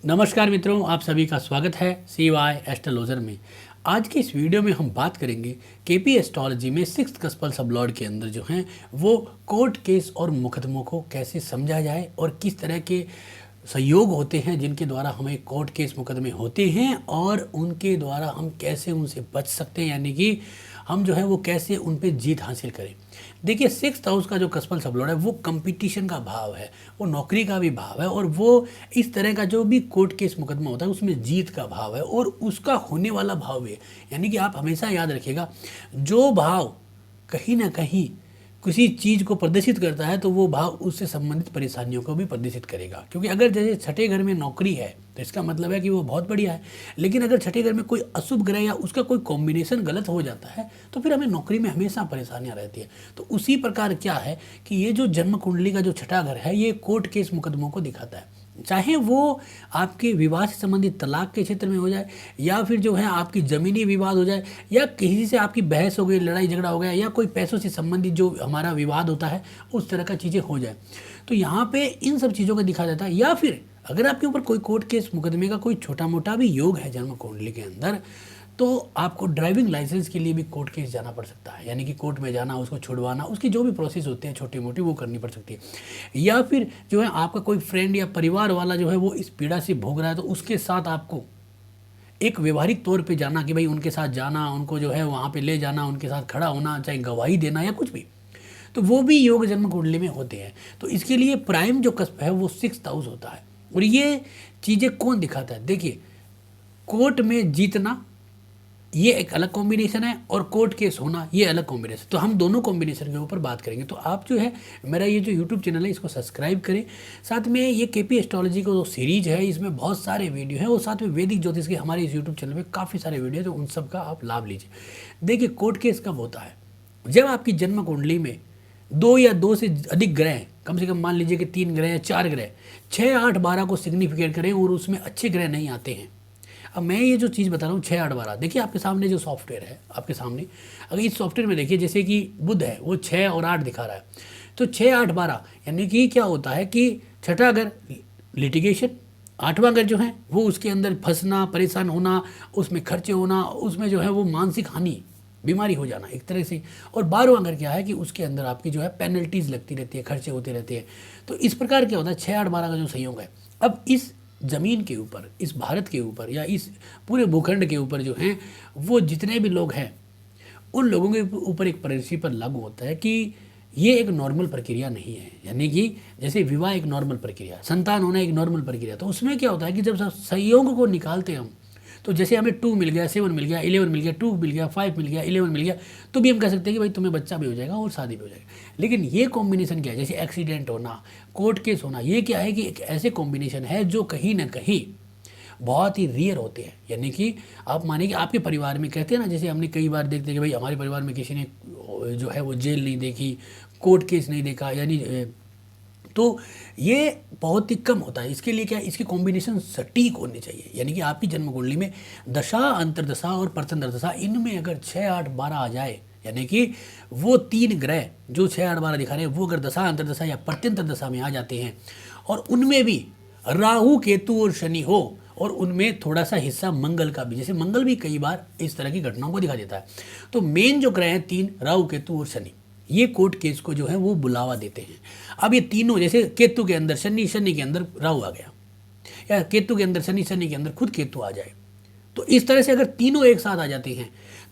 नमस्कार मित्रों, आप सभी का स्वागत है CY एस्ट्रोलॉजर में। आज की इस वीडियो में हम बात करेंगे केपी एस्ट्रोलॉजी में सिक्स्थ कस्पल सबलॉर्ड के अंदर जो हैं वो कोर्ट केस और मुकदमों को कैसे समझा जाए और किस तरह के संयोग होते हैं जिनके द्वारा हमें कोर्ट केस मुकदमे होते हैं और उनके द्वारा हम कैसे उनसे बच सकते हैं, यानी कि हम जो है वो कैसे उन पे जीत हासिल करें। देखिए, सिक्स्थ हाउस का जो कस्पल सबलॉर्ड है वो कंपटीशन का भाव है, वो नौकरी का भी भाव है और वो इस तरह का जो भी कोर्ट केस मुकदमा होता है उसमें जीत का भाव है और उसका होने वाला भाव भी है। यानी कि आप हमेशा याद रखिएगा, जो भाव कहीं ना कहीं किसी चीज़ को प्रदर्शित करता है तो वो भाव उससे संबंधित परेशानियों को भी प्रदर्शित करेगा। क्योंकि अगर जैसे छठे घर में नौकरी है तो इसका मतलब है कि वो बहुत बढ़िया है, लेकिन अगर छठे घर में कोई अशुभ ग्रह या उसका कोई कॉम्बिनेशन गलत हो जाता है तो फिर हमें नौकरी में हमेशा परेशानियां रहती है। तो उसी प्रकार क्या है कि ये जो जन्म कुंडली का जो छठा घर है ये कोर्ट केस मुकदमों को दिखाता है, चाहे वो आपके विवाह से संबंधित तलाक के क्षेत्र में हो जाए या फिर जो है आपकी ज़मीनी विवाद हो जाए या किसी से आपकी बहस हो गई, लड़ाई झगड़ा हो गया या कोई पैसों से संबंधित जो हमारा विवाद होता है उस तरह का चीज़ें हो जाए। तो यहाँ पे इन सब चीज़ों को दिखा जाता है। या फिर अगर आपके ऊपर कोई कोर्ट केस मुकदमे का कोई छोटा मोटा भी योग है जन्म कुंडली के अंदर, तो आपको ड्राइविंग लाइसेंस के लिए भी कोर्ट केस जाना पड़ सकता है, यानी कि कोर्ट में जाना, उसको छुड़वाना, उसकी जो भी प्रोसेस होते हैं छोटी मोटी वो करनी पड़ सकती है। या फिर जो है आपका कोई फ्रेंड या परिवार वाला जो है वो इस पीड़ा से भोग रहा है तो उसके साथ आपको एक व्यवहारिक तौर पे जाना कि भाई उनके साथ जाना, उनको जो है वहाँ पे ले जाना, उनके साथ खड़ा होना, चाहे गवाही देना या कुछ भी, तो वो भी योग जन्म कुंडली में होते हैं। तो इसके लिए प्राइम जो कस्प है वो सिक्स्थ हाउस होता है। और ये चीज़ें कौन दिखाता है? देखिए, कोर्ट में जीतना ये एक अलग कॉम्बिनेशन है और कोर्ट केस होना ये अलग कॉम्बिनेशन। तो हम दोनों कॉम्बिनेशन के ऊपर बात करेंगे। तो आप जो है मेरा ये जो यूट्यूब चैनल है इसको सब्सक्राइब करें, साथ में ये केपी एस्ट्रोलॉजी का जो सीरीज है इसमें बहुत सारे वीडियो हैं और साथ में वैदिक ज्योतिष के हमारे इस यूट्यूब चैनल में काफ़ी सारे वीडियो है, तो उन सब का आप लाभ लीजिए। देखिए, कोर्ट केस कब होता है? जब आपकी जन्म कुंडली में 2 या 2 से अधिक ग्रह, कम से कम मान लीजिए कि 3 ग्रह या 4 ग्रह 6, 8, 12 को सिग्निफिकेट करें और उसमें अच्छे ग्रह नहीं आते हैं। अब मैं ये जो चीज़ बता रहा हूँ 6, 8, 12, देखिए आपके सामने जो सॉफ्टवेयर है आपके सामने, अगर इस सॉफ्टवेयर में देखिए जैसे कि बुध है वो 6 और 8 दिखा रहा है, तो 6, 8, 12 यानी कि क्या होता है कि छठा घर लिटिगेशन, 8वां घर जो है वो उसके अंदर फंसना, परेशान होना, उसमें खर्चे होना, उसमें जो है वो मानसिक हानि, बीमारी हो जाना एक तरह से। और 12वां घर क्या है कि उसके अंदर आपकी जो है पेनल्टीज लगती रहती है, खर्चे होते रहते हैं। तो इस प्रकार क्या होता है 6, 8, 12 का जो संयोग है, अब इस ज़मीन के ऊपर, इस भारत के ऊपर या इस पूरे भूखंड के ऊपर जो हैं वो जितने भी लोग हैं उन लोगों के ऊपर एक प्रिंसिपल लागू होता है कि ये एक नॉर्मल प्रक्रिया नहीं है। यानी कि जैसे विवाह एक नॉर्मल प्रक्रिया, संतान होना एक नॉर्मल प्रक्रिया, तो उसमें क्या होता है कि जब संयोग को निकालते हैं हम, तो जैसे हमें 2 मिल गया, 7 मिल गया, 11 मिल गया, 2 मिल गया, 5 मिल गया, 11 मिल गया, तो भी हम कह सकते हैं कि भाई तुम्हें बच्चा भी हो जाएगा और शादी भी हो जाएगी। लेकिन ये कॉम्बिनेशन क्या है? जैसे एक्सीडेंट होना, कोर्ट केस होना, ये क्या है कि एक ऐसे कॉम्बिनेशन है जो कहीं ना कहीं बहुत ही रेयर होते हैं। यानी कि आप मानिए कि आपके परिवार में, कहते हैं ना, जैसे हमने कई बार देखते हैं कि भाई हमारे परिवार में किसी ने जो है वो जेल नहीं देखी, कोर्ट केस नहीं देखा, यानी तो ये बहुत ही कम होता है। इसके लिए क्या है, इसकी कॉम्बिनेशन सटीक होनी चाहिए। यानी कि आपकी जन्म कुंडली में दशा, अंतरदशा और प्रत्यंतर दशा, इनमें अगर 6, 8, 12 आ जाए, यानी कि वो 3 ग्रह जो 6, 8, 12 दिखा रहे हैं वो अगर दशा, अंतरदशा या प्रत्यंतर दशा में आ जाते हैं और उनमें भी राहु, केतु और शनि हो और उनमें थोड़ा सा हिस्सा मंगल का भी, जैसे मंगल भी कई बार इस तरह की घटनाओं को दिखा देता है, तो मेन जो ग्रह हैं 3, राहु, केतु और शनि, ये कोर्ट केस को जो है वो बुलावा देते हैं। अब ये तीनों, जैसे केतु के अंदर शनि, शनि के अंदर राहु आ गया, या केतु के अंदर शनि, शनि के अंदर खुद केतु आ जाए, तो इस तरह से अगर तीनों एक साथ आ जाते हैं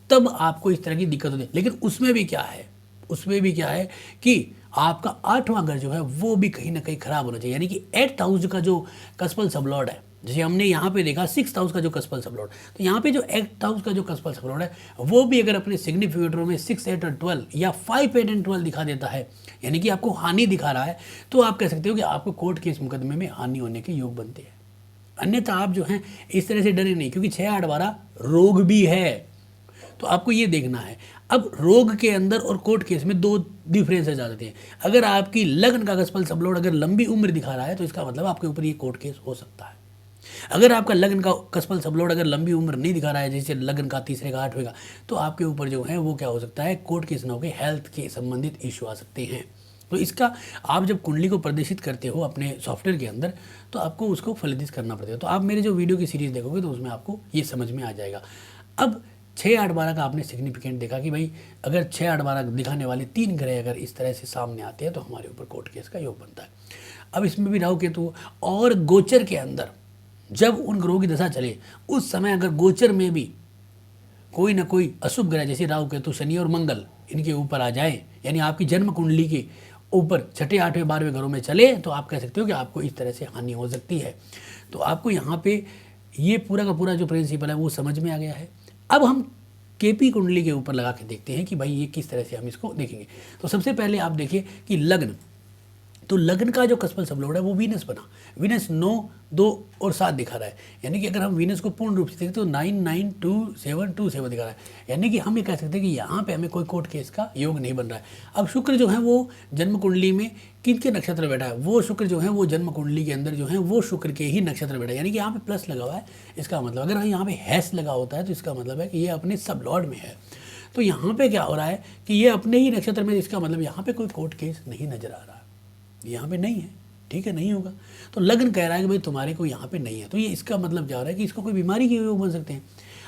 तब आपको इस तरह की दिक्कत होती है। लेकिन उसमें भी क्या है, उसमें भी क्या है कि आपका 8वां घर जो है वो भी कहीं ना कहीं खराब होना चाहिए। यानी कि 8th हाउस का जो कस्पल सबलॉर्ड है, जैसे हमने यहाँ पे देखा 6th हाउस का जो कस्पल सबलॉर्ड, तो यहाँ पे जो 8th हाउस का जो कस्पल सबलॉर्ड है वो भी अगर अपने सिग्निफिकेटरों में 6, 8 और 12 या 5, 8 एंड 12 दिखा देता है, यानी कि आपको हानि दिखा रहा है, तो आप कह सकते हो कि आपको कोर्ट केस मुकदमे में हानि होने के योग बनते हैं। अन्यथा आप जो हैं इस तरह से डरे नहीं, क्योंकि 6, 8, 12 रोग भी है, तो आपको ये देखना है। अब रोग के अंदर और कोर्ट केस में 2 डिफरेंसेस आ जाते हैं। अगर आपकी लग्न का कस्पल सबलॉर्ड अगर लंबी उम्र दिखा रहा है तो इसका मतलब आपके ऊपर ये कोर्ट केस हो सकता है। अगर आपका लग्न का कस्पल सबलॉर्ड अगर लंबी उम्र नहीं दिखा रहा है, जैसे लग्न का 3रे का 8वें का, तो आपके ऊपर जो है वो क्या हो सकता है, कोर्ट केस ना होकर हेल्थ के संबंधित इशू आ सकते हैं। तो इसका आप जब कुंडली को प्रदर्शित करते हो अपने सॉफ्टवेयर के अंदर तो आपको उसको फलित करना पड़ता है। तो आप मेरे जो वीडियो की सीरीज़ देखोगे तो उसमें आपको ये समझ में आ जाएगा। अब 6, 8, 12 का आपने सिग्निफिकेंट देखा कि भाई अगर 6, 8, 12 दिखाने वाले 3 ग्रह अगर इस तरह से सामने आते हैं तो हमारे ऊपर कोर्ट केस का योग बनता है। अब इसमें भी राहु केतु और गोचर के अंदर जब उन ग्रहों की दशा चले उस समय अगर गोचर में भी कोई ना कोई अशुभ ग्रह जैसे राहु केतु शनि और मंगल इनके ऊपर आ जाए, यानी आपकी जन्म कुंडली के ऊपर 6, 8, 12वें घरों में चले, तो आप कह सकते हो कि आपको इस तरह से हानि हो सकती है। तो आपको यहाँ पे ये पूरा का पूरा जो प्रिंसिपल है वो समझ में आ गया है। अब हम केपी कुंडली के ऊपर लगा के देखते हैं कि भाई ये किस तरह से हम इसको देखेंगे। तो सबसे पहले आप देखिए कि लग्न, तो लग्न का जो कस्पल सबलोड है वो वीनस बना, वीनस 9, 2 और 7 दिखा रहा है। यानी कि अगर हम वीनस को पूर्ण रूप से देखें तो 9, 9, 2, 7, 2, 7 दिखा रहा है। यानी कि हम ये कह सकते हैं कि यहाँ पे हमें कोई कोर्ट केस का योग नहीं बन रहा है। अब शुक्र जो है वो जन्म कुंडली में किन के नक्षत्र बैठा है, वो शुक्र जो है वो जन्म कुंडली के अंदर जो है वो शुक्र के ही नक्षत्र बैठा है। यानी कि यहाँ पे प्लस लगा हुआ है, इसका मतलब अगर यहाँ पे हैस लगा होता है तो इसका मतलब है कि ये अपने सबलॉर्ड में है। तो यहाँ पे क्या हो रहा है कि ये अपने ही नक्षत्र में, इसका मतलब यहाँ पे कोई कोर्ट केस नहीं नजर आ रहा है, यहाँ पे नहीं है, ठीक है, नहीं होगा। तो लग्न कह रहा है कि भाई तुम्हारे को यहाँ पे नहीं है, तो ये इसका मतलब क्या हो रहा है कि इसको कोई बीमारी के योग बन सकते हैं।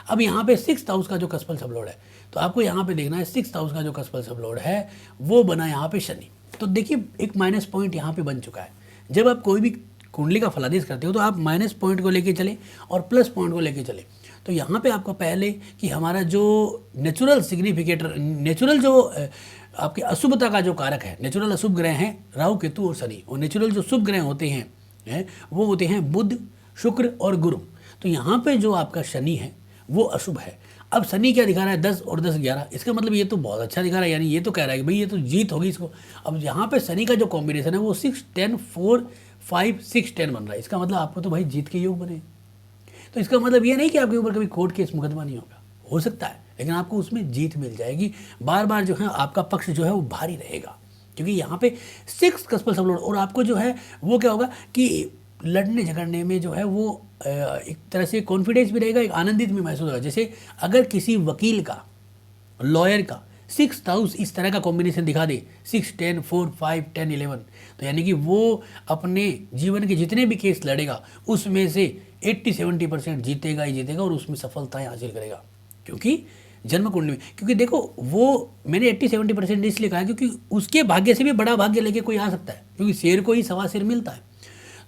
अब यहाँ पे 6th हाउस का जो कस्पल सबलोड है, तो आपको यहाँ पे देखना है 6th हाउस का जो कस्पल सबलोड है वो बना यहाँ पे शनि। तो देखिए एक माइनस पॉइंट यहाँ पे बन चुका है। जब आप कोई भी कुंडली का फलादेश करते हो तो आप माइनस पॉइंट को लेके चले और प्लस पॉइंट को लेके चले। तो यहाँ पे आपको पहले कि हमारा जो नेचुरल सिग्निफिकेटर, नेचुरल जो आपके अशुभता का जो कारक है, नेचुरल अशुभ ग्रह हैं राहु केतु और शनि, और नेचुरल जो शुभ ग्रह होते हैं वो होते हैं बुध, शुक्र और गुरु। तो यहाँ पे जो आपका शनि है वो अशुभ है। अब शनि क्या दिखा रहा है 10 और 10, 11, इसका मतलब ये तो बहुत अच्छा दिखा रहा है, यानी ये तो कह रहा है कि भाई ये तो जीत होगी इसको। अब यहाँ पे शनि का जो कॉम्बिनेशन है वो 6, 10, 4, 5, 6, 10 बन रहा है। इसका मतलब आपको तो भाई जीत के योग बने। तो इसका मतलब ये नहीं कि आपके ऊपर कभी कोर्ट केस मुकदमा नहीं होगा, हो सकता है, लेकिन आपको उसमें जीत मिल जाएगी। बार बार जो है आपका पक्ष जो है वो भारी रहेगा, क्योंकि यहाँ पे 6 कस्पल सबलोड, और आपको जो है वो क्या होगा कि लड़ने झगड़ने में जो है वो एक तरह से कॉन्फिडेंस भी रहेगा, एक आनंदित भी महसूस होगा। जैसे अगर किसी वकील का, लॉयर का 6th हाउस इस तरह का कॉम्बिनेशन दिखा दे 6, 10, 4, 5, 10, 11, तो यानी कि वो अपने जीवन के जितने भी केस लड़ेगा उसमें से 80-70% जीतेगा ही जीतेगा और उसमें सफलताएं हासिल करेगा। क्योंकि जन्म कुंडली में, क्योंकि देखो वो मैंने 80-70% इसलिए कहा क्योंकि उसके भाग्य से भी बड़ा भाग्य लेके कोई आ सकता है, क्योंकि शेर को ही सवा शेर मिलता है,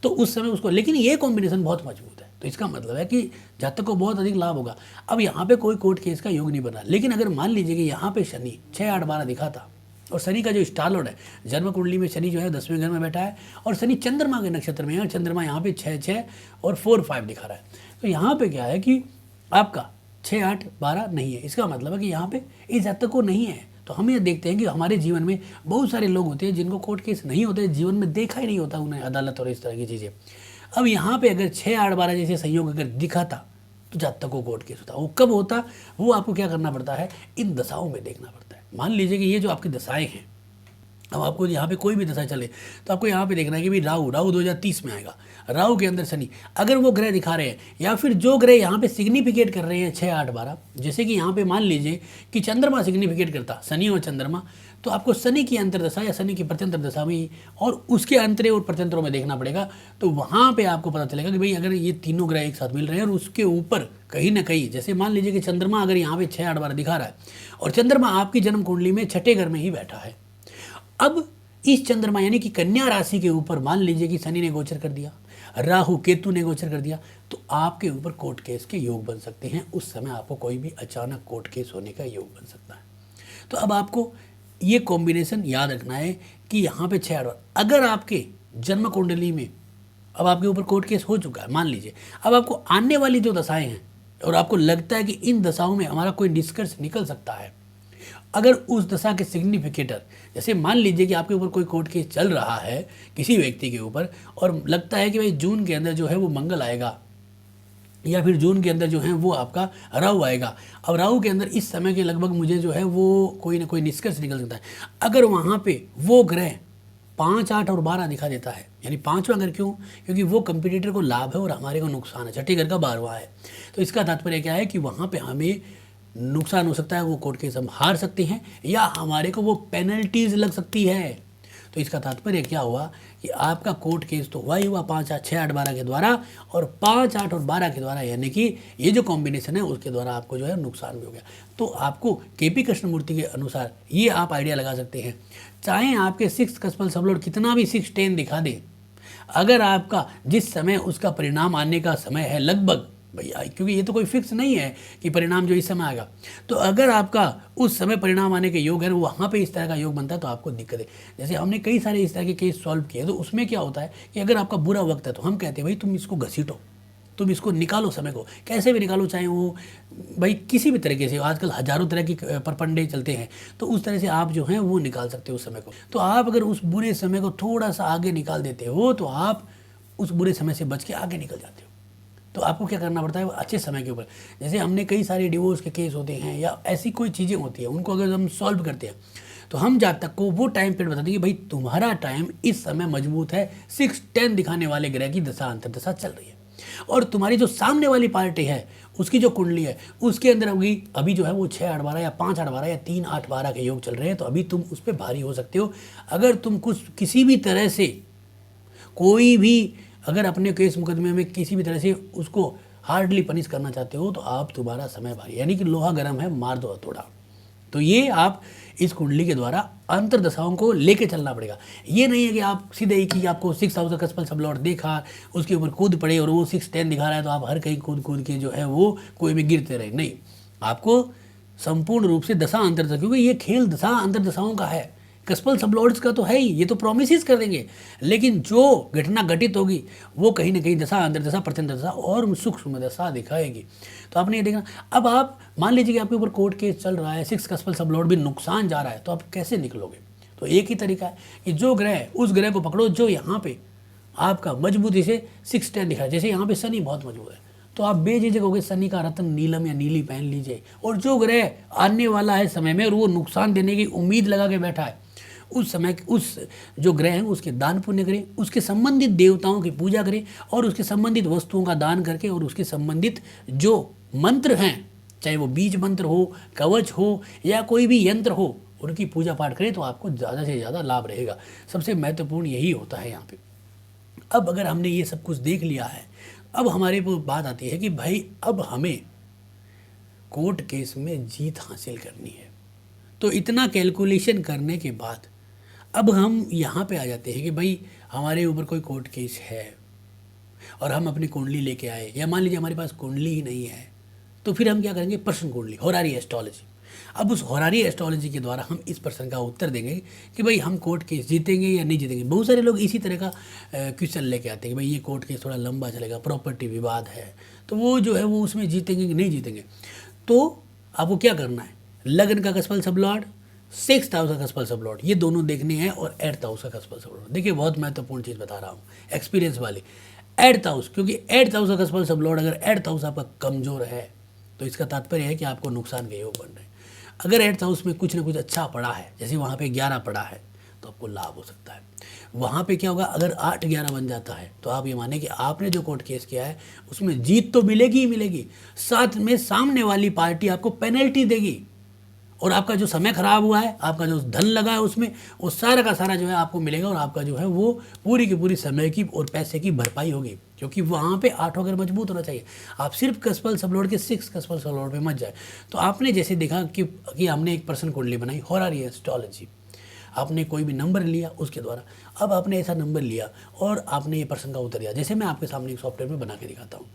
तो उस समय उसको, लेकिन ये कॉम्बिनेशन बहुत मजबूत है। तो इसका मतलब है कि जातक को बहुत अधिक लाभ होगा। अब यहाँ पे कोई कोर्ट केस का योग नहीं बना, लेकिन अगर मान लीजिए कि यहाँ पे शनि 6, 8, 12 दिखा था, और शनि का जो स्टार लॉर्ड है जन्म कुंडली में शनि जो है 10वें घर में बैठा है, और शनि चंद्रमा के नक्षत्र में है, और चंद्रमा यहाँ पे 6, 6 और 4, 5 दिखा रहा है। तो यहाँ पे क्या है कि आपका 6, 8, 12 नहीं है, इसका मतलब है कि यहाँ पे इस जातक को नहीं है। तो हम ये देखते हैं कि हमारे जीवन में बहुत सारे लोग होते हैं जिनको कोर्ट केस नहीं होते, जीवन में देखा ही नहीं होता उन्हें अदालत और इस तरह की चीज़ें। अब यहाँ पे अगर 6, 8, 12 जैसे संयोग अगर दिखा था तो जातक को कोर्ट केस होता। वो कब होता, वो आपको क्या करना पड़ता है, इन दशाओं में देखना पड़ता है। मान लीजिए कि ये जो आपकी दशाएं हैं, अब आपको यहाँ पे कोई भी दशा चले तो आपको यहाँ पे देखना है कि भाई राहु 2030 में आएगा, राहु के अंदर शनि, अगर वो ग्रह दिखा रहे हैं या फिर जो ग्रह यहाँ पे सिग्निफिकेट कर रहे हैं 6, 8, 12, जैसे कि यहाँ पे मान लीजिए कि चंद्रमा सिग्निफिकेट करता, शनि और चंद्रमा, तो आपको शनि की अंतरदशा या शनि की प्रत्यंतर दशा में और उसके अंतरे और प्रत्यंतरों में देखना पड़ेगा। तो वहाँ पर आपको पता चलेगा कि भाई अगर ये तीनों ग्रह एक साथ मिल रहे हैं और उसके ऊपर कहीं ना कहीं, जैसे मान लीजिए कि चंद्रमा अगर यहाँ पे 6, 8, 12 दिखा रहा है और चंद्रमा आपकी जन्म कुंडली में 6ठे घर में ही बैठा है। अब इस चंद्रमा यानी कि कन्या राशि के ऊपर मान लीजिए कि शनि ने गोचर कर दिया, राहु केतु ने गोचर कर दिया, तो आपके ऊपर कोर्ट केस के योग बन सकते हैं। उस समय आपको कोई भी अचानक कोर्ट केस होने का योग बन सकता है। तो अब आपको ये कॉम्बिनेशन याद रखना है कि यहाँ पे 6, 8, अगर आपके जन्म कुंडली में अब आपके ऊपर कोर्ट केस हो चुका है, मान लीजिए अब आपको आने वाली जो दशाएं हैं और आपको लगता है कि इन दशाओं में हमारा कोई निष्कर्ष निकल सकता है, अगर उस दशा के सिग्निफिकेटर, जैसे मान लीजिए कि आपके ऊपर कोई कोर्ट केस चल रहा है किसी व्यक्ति के ऊपर और लगता है कि भाई जून के अंदर जो है वो मंगल आएगा या फिर जून के अंदर जो है वो आपका राहु आएगा। अब राहु के अंदर इस समय के लगभग मुझे जो है वो कोई ना कोई निष्कर्ष निकल सकता है। अगर वहाँ पे वो ग्रह 5, 8 और 12 दिखा देता है, यानी 5वां घर क्यों, क्योंकि वो कंपटीटर को लाभ है और हमारे को नुकसान है, 6ठे घर का 12वां है। तो इसका तात्पर्य क्या है कि वहाँ पे हमें नुकसान हो सकता है, वो कोर्ट केस हम हार सकते हैं या हमारे को वो पेनल्टीज लग सकती है। तो तो इसका तात्पर्य क्या हुआ कि आपका कोर्ट केस तो हुआ ही हुआ 5, 8, 6, 8, 12 के द्वारा, और 5, 8 और 12 के द्वारा, यानी कि ये जो कॉम्बिनेशन है उसके द्वारा आपको जो है नुकसान भी हो गया। तो आपको केपी कृष्णमूर्ति के अनुसार ये आप आइडिया लगा सकते हैं, चाहे आपके 6 कस्पल सबलॉर्ड कितना भी 6, 10 दिखा दे, अगर आपका जिस समय उसका परिणाम आने का समय है लगभग भैया, क्योंकि ये तो कोई फिक्स नहीं है कि परिणाम जो इस समय आएगा, तो अगर आपका उस समय परिणाम आने के योग है, वहाँ पे इस तरह का योग बनता है तो आपको दिक्कत है। जैसे हमने कई सारे इस तरह के केस सॉल्व किए, तो उसमें क्या होता है कि अगर आपका बुरा वक्त है तो हम कहते हैं भाई तुम इसको घसीटो, तुम इसको निकालो, समय को कैसे भी निकालो, चाहे वो भाई किसी भी तरीके से, आजकल हजारों तरह की परपंडे चलते हैं, तो उस तरह से आप जो हैं वो निकाल सकते हो उस समय को। तो आप अगर उस बुरे समय को थोड़ा सा आगे निकाल देते हो तो आप उस बुरे समय से बच के आगे निकल जाते हो। तो आपको क्या करना पड़ता है, वो अच्छे समय के ऊपर, जैसे हमने कई सारे डिवोर्स के केस होते हैं या ऐसी कोई चीज़ें होती हैं, उनको अगर हम सॉल्व करते हैं तो हम जातक को वो टाइम पीरियड बताते हैं कि भाई तुम्हारा टाइम इस समय मजबूत है, 6, 10 दिखाने वाले ग्रह की दशा अंतर्दशा चल रही है, और तुम्हारी जो सामने वाली पार्टी है उसकी जो कुंडली है उसके अंदर अभी जो है वो 6, 8, 12 या 5, 8, 12 या 3, 8, 12 के योग चल रहे हैं, तो अभी तुम उस पर भारी हो सकते हो। अगर तुम किसी भी तरह से कोई भी अगर अपने केस मुकदमे में किसी भी तरह से उसको हार्डली पनिश करना चाहते हो तो आप तुम्हारा समय भारी, यानी कि लोहा गर्म है, मार दो हथौड़ा। तो ये आप इस कुंडली के द्वारा अंतर्दशाओं को लेके चलना पड़ेगा। ये नहीं है कि आप सीधे ही कि आपको 6 हाउस का कस्पल सबलॉर्ड देखा, उसके ऊपर कूद पड़े और वो 6, 10 दिखा रहा है तो आप हर कहीं कूद के जो है वो कोई में गिरते रहे। नहीं, आपको संपूर्ण रूप से दशा अंतर्दशा, क्योंकि ये खेल दशा अंतर्दशाओं का है, कस्पल सबलॉर्ड्स का तो है ही, ये तो प्रोमिस कर देंगे, लेकिन जो घटना घटित होगी वो कहीं ना कहीं दशा अंतर्दशा प्रत्यंत दशा और सूक्ष्म दशा दिखाएगी। तो आपने ये देखना। अब आप मान लीजिए कि आपके ऊपर कोर्ट केस चल रहा है, 6 कस्पल सबलॉर्ड भी नुकसान जा रहा है, तो आप कैसे निकलोगे? तो एक ही तरीका है कि जो ग्रह उस ग्रह को पकड़ो जो यहाँ पे आपका मजबूती से 6, 10 दिखा है। जैसे यहाँ पे शनि बहुत मजबूत है तो आप बेझिझक होकर शनि का रत्न नीलम या नीली पहन लीजिए, और जो ग्रह आने वाला है समय में और वो नुकसान देने की उम्मीद लगा के बैठा है, उस समय उस जो ग्रह है उसके दान पुण्य करें, उसके संबंधित देवताओं की पूजा करें और उसके संबंधित वस्तुओं का दान करके और उसके संबंधित जो मंत्र हैं, चाहे वो बीज मंत्र हो, कवच हो या कोई भी यंत्र हो, उनकी पूजा पाठ करें तो आपको ज़्यादा से ज़्यादा लाभ रहेगा। सबसे महत्वपूर्ण यही होता है यहाँ पे। अब अगर हमने ये सब कुछ देख लिया है, अब हमारे को बात आती है कि भाई अब हमें कोर्ट केस में जीत हासिल करनी है। तो इतना कैलकुलेशन करने के बाद अब हम यहाँ पे आ जाते हैं कि भाई हमारे ऊपर कोई कोर्ट केस है और हम अपनी कुंडली लेके आए, या मान लीजिए हमारे पास कुंडली ही नहीं है, तो फिर हम क्या करेंगे, प्रश्न कुंडली, होरारी एस्ट्रोलॉजी। अब उस होरारी एस्ट्रोलॉजी के द्वारा हम इस प्रश्न का उत्तर देंगे कि भाई हम कोर्ट केस जीतेंगे या नहीं जीतेंगे। बहुत सारे लोग इसी तरह का क्वेश्चन लेके आते हैं कि भाई ये कोर्ट केस थोड़ा लंबा चलेगा, प्रॉपर्टी विवाद है, तो वो जो है वो उसमें जीतेंगे कि नहीं जीतेंगे। तो आपको क्या करना है, लग्न का कस्पल सबलॉर्ड, 6th हाउस का कस्पल सबलॉर्ड, ये दोनों देखने हैं, और 8th हाउस का कस्पल सबलॉर्ड। देखिए बहुत महत्वपूर्ण चीज़ बता रहा हूँ, एक्सपीरियंस वाली 8th हाउस, क्योंकि 8th हाउस का कस्पल सबलॉर्ड अगर 8th हाउस आपका कमजोर है तो इसका तात्पर्य है कि आपको नुकसान के योग बन रहे हैं। अगर 8th हाउस में कुछ ना कुछ अच्छा पड़ा है, जैसे वहाँ पे 11 पड़ा है, तो आपको लाभ हो सकता है। वहाँ पे क्या होगा, अगर 8, 11 बन जाता है तो आप ये माने कि आपने जो कोर्ट केस किया है उसमें जीत तो मिलेगी ही मिलेगी, साथ में सामने वाली पार्टी आपको पेनल्टी देगी, और आपका जो समय खराब हुआ है, आपका जो धन लगा है उसमें, वो सारा का सारा जो है आपको मिलेगा, और आपका जो है वो पूरी की पूरी समय की और पैसे की भरपाई होगी, क्योंकि वहाँ पे 8 अगर मजबूत होना चाहिए। आप सिर्फ कस्पल सबलॉर्ड के 6 कस्पल सबलॉर्ड पे मत जाए। तो आपने जैसे देखा कि हमने एक पर्सन कुंडली बनाई, होरारी एस्ट्रोलॉजी, आपने कोई भी नंबर लिया उसके द्वारा, अब आपने ऐसा नंबर लिया और आपने ये प्रश्न का उत्तर दिया। जैसे मैं आपके सामने एक सॉफ्टवेयर में बना के दिखाता हूँ,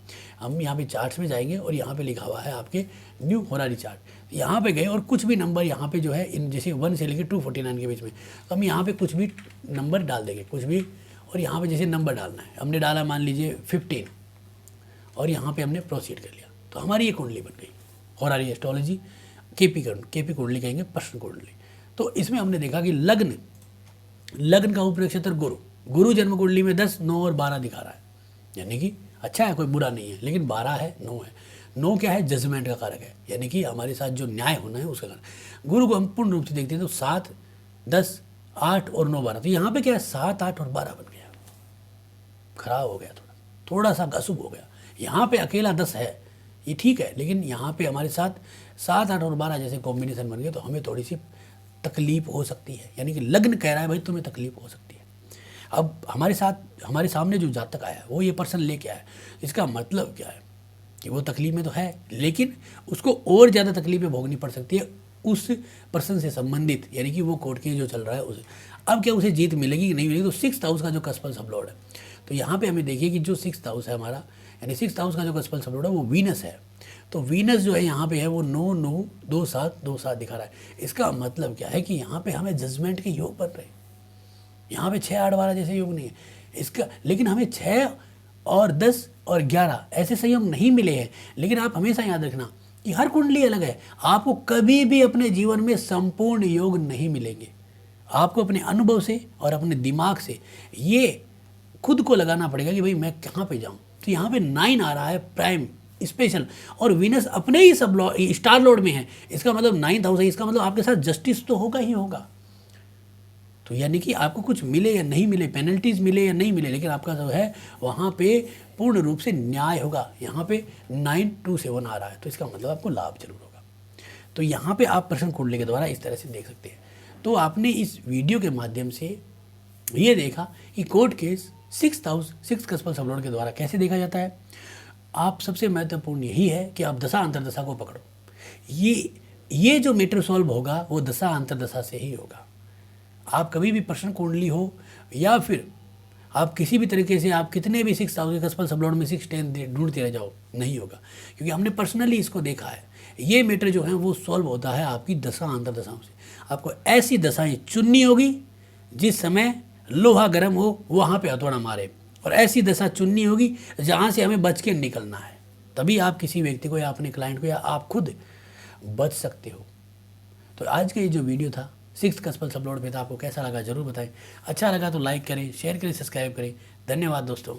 हम यहाँ पे चार्ट्स में जाएंगे और यहाँ पे लिखा हुआ है आपके न्यू होरारी चार्ट, यहाँ पे गए और कुछ भी नंबर यहाँ पे जो है इन जैसे 1 से लेकर 249 के बीच में, तो हम यहाँ पे कुछ भी नंबर डाल देंगे, कुछ भी, और यहाँ पे जैसे नंबर डालना है, हमने डाला मान लीजिए 15 और यहाँ पे हमने प्रोसीड कर लिया, तो हमारी ये कुंडली बन गई होरारी एस्ट्रोलॉजी, केपी कुंडली कहेंगे, प्रश्न कुंडली। तो इसमें हमने देखा कि लग्न का उप नक्षत्र गुरु जन्म कुंडली में 10, 9 और 12 दिखा रहा है, यानी कि अच्छा है, कोई बुरा नहीं है, लेकिन 12 है, 9 है। 9 क्या है, जजमेंट का कारक है, यानी कि हमारे साथ जो न्याय होना है उसका कारक। गुरु को हम पूर्ण रूप से देखते हैं तो 7, 10, 8 और 9, 12, तो यहाँ पे क्या है, 7, 8 और 12 बन गया, खराब हो गया, थोड़ा सा अशुभ हो गया। यहाँ पे अकेला 10 है, ये ठीक है, लेकिन यहाँ पे हमारे साथ 7, 8 और 12 जैसे कॉम्बिनेशन बन गए, तो हमें थोड़ी सी तकलीफ हो सकती है, यानी कि लग्न कह रहा है भाई तुम्हें तकलीफ हो सकती है। अब हमारे सामने जो जातक आया है वो ये पर्सन लेके आया है, इसका मतलब क्या है कि वो तकलीफ में तो है, लेकिन उसको और ज़्यादा तकलीफें भोगनी पड़ सकती है उस पर्सन से संबंधित, यानी कि वो कोर्ट केस जो चल रहा है उसे। अब क्या उसे जीत मिलेगी कि नहीं मिलेगी? तो 6th हाउस का जो कस्पल सबलॉर्ड है, तो यहाँ पे हमें देखिए कि जो 6th हाउस है हमारा, यानी 6th हाउस का जो कस्पल सबलॉर्ड है वो वीनस है। तो वीनस जो है यहाँ पे है वो 9 9 2 7 2 7 दिखा रहा है। इसका मतलब क्या है कि यहाँ पे हमें जजमेंट के योग बन रहे हैं। यहाँ पे 6 8 12 जैसे योग नहीं है इसका, लेकिन हमें 6 और 10 और 11 ऐसे संयोग नहीं मिले हैं। लेकिन आप हमेशा याद रखना कि हर कुंडली अलग है, आपको कभी भी अपने जीवन में संपूर्ण योग नहीं मिलेंगे। आपको अपने अनुभव से और अपने दिमाग से ये खुद को लगाना पड़ेगा कि भाई मैं कहाँ पे जाऊँ। तो यहाँ पे 9 आ रहा है प्राइम स्पेशल, और वीनस अपने ही सब स्टार लॉर्ड में है। इसका मतलब 9th हाउस है, इसका मतलब आपके साथ जस्टिस तो होगा ही होगा। तो यानी कि आपको कुछ मिले या नहीं मिले, पेनल्टीज मिले या नहीं मिले, लेकिन आपका जो है वहाँ पे पूर्ण रूप से न्याय होगा। यहाँ पे 9 2 7 आ रहा है, तो इसका मतलब आपको लाभ जरूर होगा। तो यहाँ पे आप प्रश्न कुंडली के द्वारा इस तरह से देख सकते हैं। तो आपने इस वीडियो के माध्यम से ये देखा कि court case 6th house 6th कस्पल sublord के द्वारा कैसे देखा जाता है। आप सबसे महत्वपूर्ण यही है कि आप दशा अंतरदशा को पकड़ो। ये जो मैटर सॉल्व होगा वो दशा अंतरदशा से ही होगा। आप कभी भी प्रश्न कुंडली हो या फिर आप किसी भी तरीके से आप कितने भी 6th हाउस के कस्पल सबलॉर्ड में 6 10 ढूंढते रह जाओ, नहीं होगा, क्योंकि हमने पर्सनली इसको देखा है। ये मैटर जो है वो सॉल्व होता है आपकी दशा अंतरदशाओं से। आपको ऐसी दशाएं चुननी होगी जिस समय लोहा गर्म हो वहाँ पे हथौड़ा मारे, और ऐसी दशा चुननी होगी जहाँ से हमें बच के निकलना है। तभी आप किसी व्यक्ति को या अपने क्लाइंट को या आप खुद बच सकते हो। तो आज का ये जो वीडियो था 6th कस्पल सबलॉर्ड पे था, आपको कैसा लगा जरूर बताएं। अच्छा लगा तो लाइक करें, शेयर करें, सब्सक्राइब करें। धन्यवाद दोस्तों।